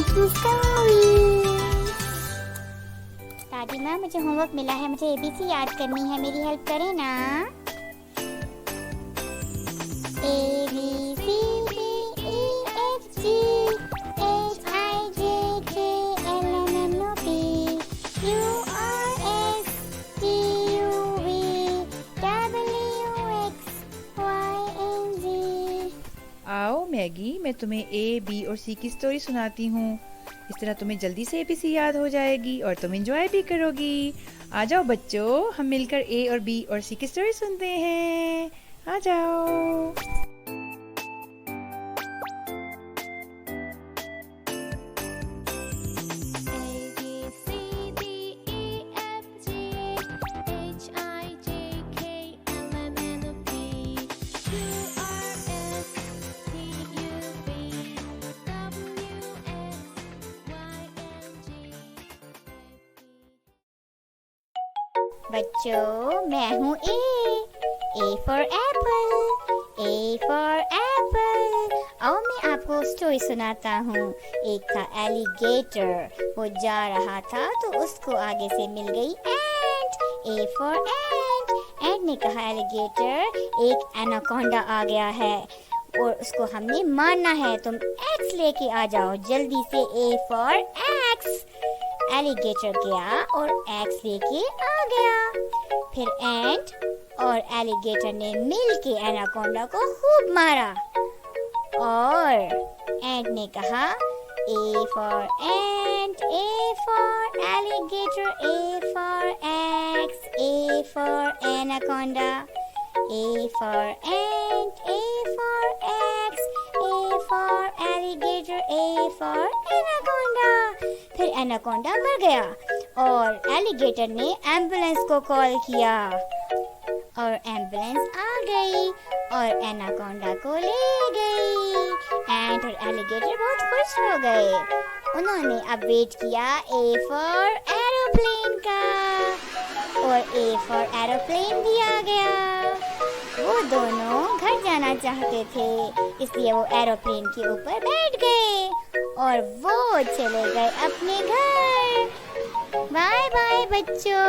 की स्टोरी। दादी माँ, मुझे होमवर्क मिला है, मुझे एबीसी याद करनी है, मेरी हेल्प करें ना। A B C D E F G H I J K L M N O P Q R S T U V W X Y N G. आओ मैगी, मैं तुम्हें ए, बी और सी की स्टोरी सुनाती हूँ। इस तरह तुम्हें जल्दी से एबीसी याद हो जाएगी और तुम एंजॉय भी करोगी। आ जाओ बच्चों, हम मिलकर ए और बी और सी की स्टोरी सुनते हैं। आ जाओ। बच्चों, मैं हूँ A for Apple, A for Apple. आओ मैं आपको स्टोरी सुनाता हूँ। एक था एलिगेटर, वो जा रहा था तो उसको आगे से मिल गई एंट। ए फॉर एंट ने कहा एलिगेटर, एक एनाकोंडा आ गया है और उसको हमने मारना है, तुम एक्स लेके आ जाओ जल्दी से। A for x. एलिगेटर गया और एक्स लेके आ गया। फिर एंट और एलिगेटर ने मिलके एनाकोंडा को खूब मारा और एंट ने कहा A for ant, A for alligator, A for x, A for anaconda, A for ant, A for x, A for alligator, A for anaconda. फिर एनाकोंडा मर गया और एलिगेटर ने एम्बुलेंस को कॉल किया और एम्बुलेंस आ गई और एनाकोंडा को ले गई। एंट और एलिगेटर बहुत खुश हो गए। उन्होंने अब वेट किया ए फॉर एरोप्लेन का और ए फॉर एरोप्लेन भी आ गया। वो दोनों घर जाना चाहते थे, इसलिए वो एरोप्लेन के ऊपर बैठ गए और वो चले गए अपने घर। बाय बाय बच्चों।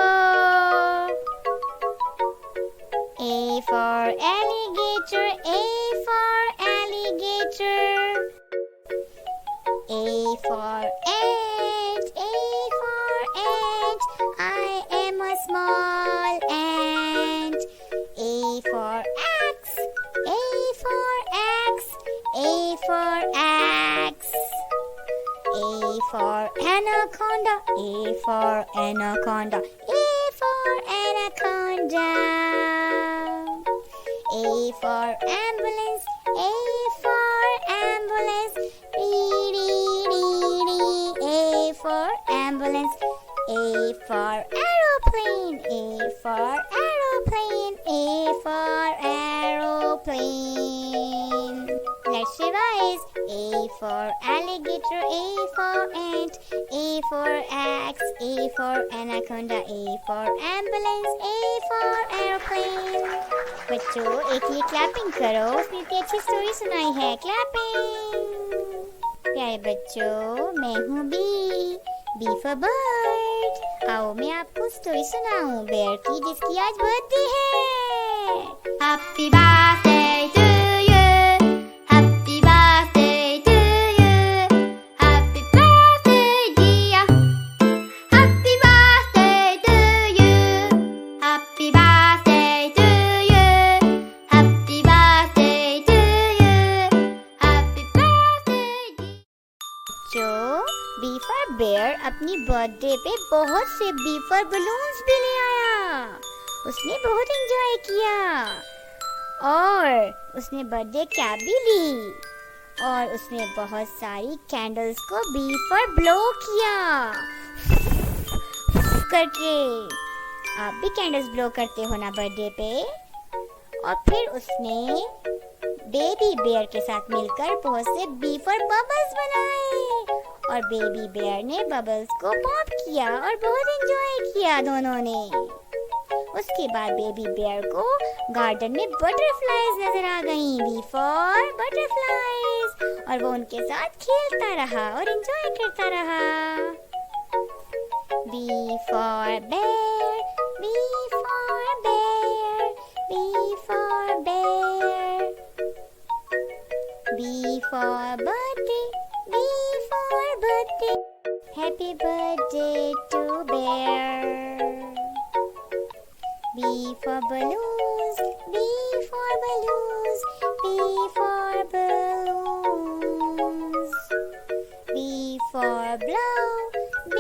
A for alligator, A for alligator. A for ant, A for ant. I am a small ant. A for axe, A for axe, A for axe. A for anaconda, A for anaconda, A for anaconda. A for ambulance, A for ambulance, dee dee dee dee. A for ambulance, A for aeroplane, A for aeroplane, A for aeroplane. Let's revise. A for alligator, A for ant, A for axe, A for anaconda, A for ambulance, A for airplane. बच्चों, एक ये clapping करो, उसने इतनी अच्छी story सुनाई है। Clapping. प्यारे बच्चों, मैं हूँ बी फॉर बर्ड। आओ मैं आपको स्टोरी सुनाऊं बेयर की, जिसकी आज बर्थडे है। Happy birthday to you, happy birthday to you, happy birthday dear, happy birthday to you, happy birthday to you, happy birthday to you, happy birthday. जो B for bear अपनी birthday पे बहुत से B for balloons भी ले आया। उसने बहुत एंजॉय किया और उसने बर्थडे कैप भी ली और उसने बहुत सारी कैंडल्स को बी फॉर ब्लो किया करके। आप भी कैंडल्स ब्लो करते हो ना बर्थडे पे। और फिर उसने बेबी बेयर के साथ मिलकर बहुत से बी फॉर बबल्स बनाए और बेबी बेयर ने बबल्स को पॉप किया और बहुत एंजॉय किया दोनों ने। उसके बाद बेबी बेयर को गार्डन में बटरफ्लाईज नजर आ गईं, बी फॉर बटरफ्लाईज। और वो उनके साथ खेलता रहा और एंजॉय करता रहा। B for bear, B for bear, B for bear. B for birthday, B for birthday. Happy birthday to bear. B for balloons, B for balloons, B for balloons. B for blow, B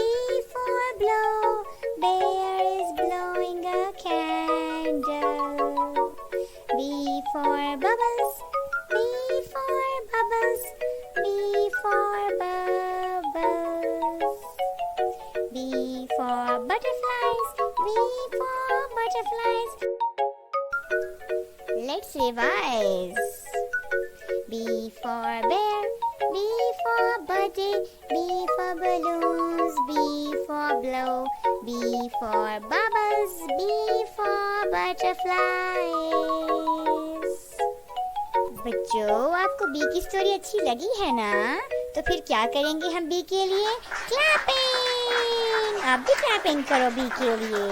for blow. Bear is blowing a candle. B for bubbles, B for bubbles, B for bubbles. B for butterflies, B for butterflies. Let's revise. B for bear, B for birthday, B for balloons, B for blow, B for bubbles, B for butterflies. बच्चों, आपको B की story अच्छी लगी है ना? तो फिर क्या करेंगे हम बी के लिए? क्लैपिंग! आप भी क्लैपिंग करो बी के लिए।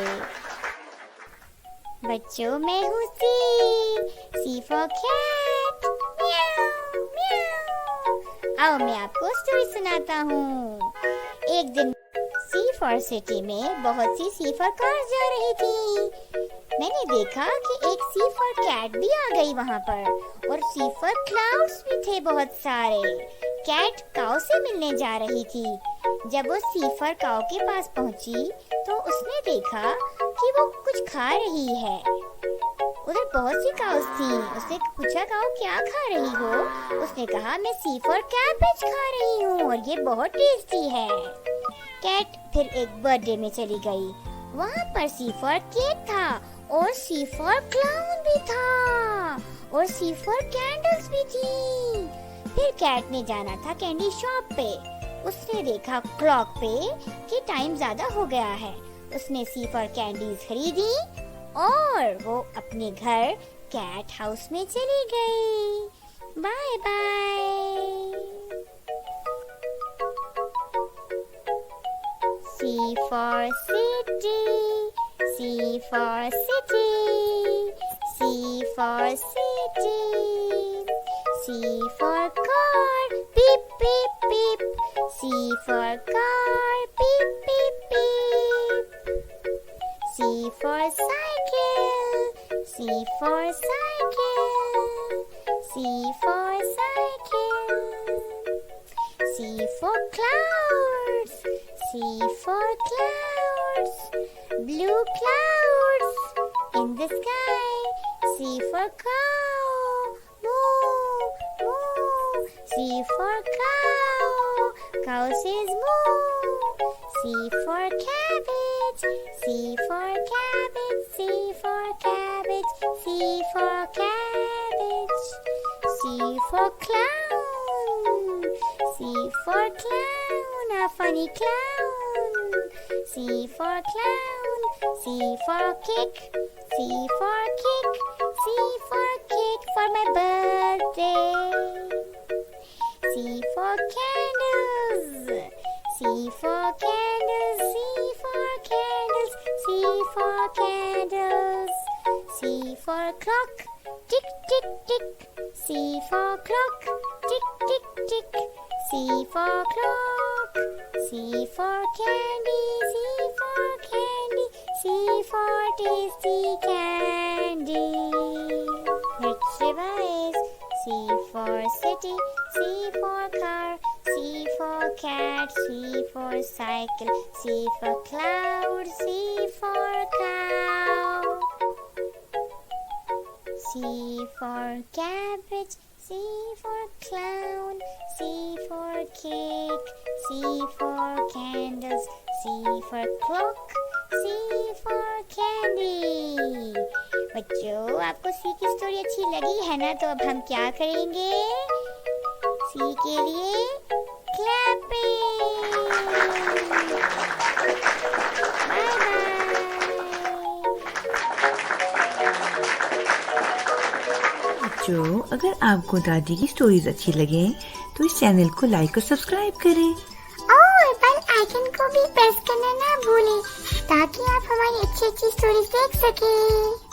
बच्चों, मैं हूँ सी फॉर कैट, म्याऊ म्याऊ। आओ मैं आपको स्टोरी सुनाता हूँ। एक दिन सी फॉर सिटी में बहुत सी सी फॉर कार्स जा रही थी। मैंने देखा कि एक सी फॉर कैट भी आ गई वहाँ पर और सी फॉर क्लाउड्स भी थे बहुत सारे। कैट काऊ से मिलने जा रही थी। जब वो सी फॉर काऊ के पास पहुँची तो उसने देखा कि वो कुछ खा रही है। उधर बहुत सी काउस थी। उसने पूछा, काऊ क्या खा रही हो? उसने कहा, मैं सी फॉर कैबेज खा रही हूँ और ये बहुत टेस्टी है। कैट फिर एक बर्थडे में चली गई। वहाँ पर सी फॉर केक था और सी फॉर क्लाउन भी था और सी फॉर कैंडल्स भी थी। फिर कैट ने जाना था कैंडी शॉप पे। उसने देखा क्लॉक पे कि टाइम ज्यादा हो गया है। उसने सी फॉर कैंडीज खरीदी और वो अपने घर कैट हाउस में चली गई। Bye bye. C for city, C for city, C for city, C for car, beep beep beep, C for car, beep beep beep, C for cycle, C for cycle, C for cycle, C for clouds, C for clouds, blue clouds in the sky. C for cow, moo, moo. C for cow, cow says moo. C for cabbage, C for cabbage, C for cabbage, C for cabbage. C for clown, C for clown, a funny clown. C for clown, C for kick, C for kick, C for kick for my birthday. C for candles, C for candles, C for candles, C for candles. C for clock, tick tick tick. C for clock, tick tick tick. C for clock, C for candy, C for candy, C for tasty candy. Let's revise. C for city, C for car, C for cat, C for cycle, C for cloud, C for cow. C for cabbage, C for clown, C for cake, C for candles, C for clock, C for candy. बच्चों, आपको सी की story अच्छी लगी है ना? तो अब हम क्या करेंगे? सी के लिए क्लैपिंग। Bye bye. बच्चों, अगर आपको दादी की स्टोरीज अच्छी लगे तो इस चैनल को लाइक और सब्सक्राइब करें। और बेल आइकन को भी प्रेस करना ना भूलें ताकि आप हमारी अच्छी अच्छी स्टोरीज देख सकें।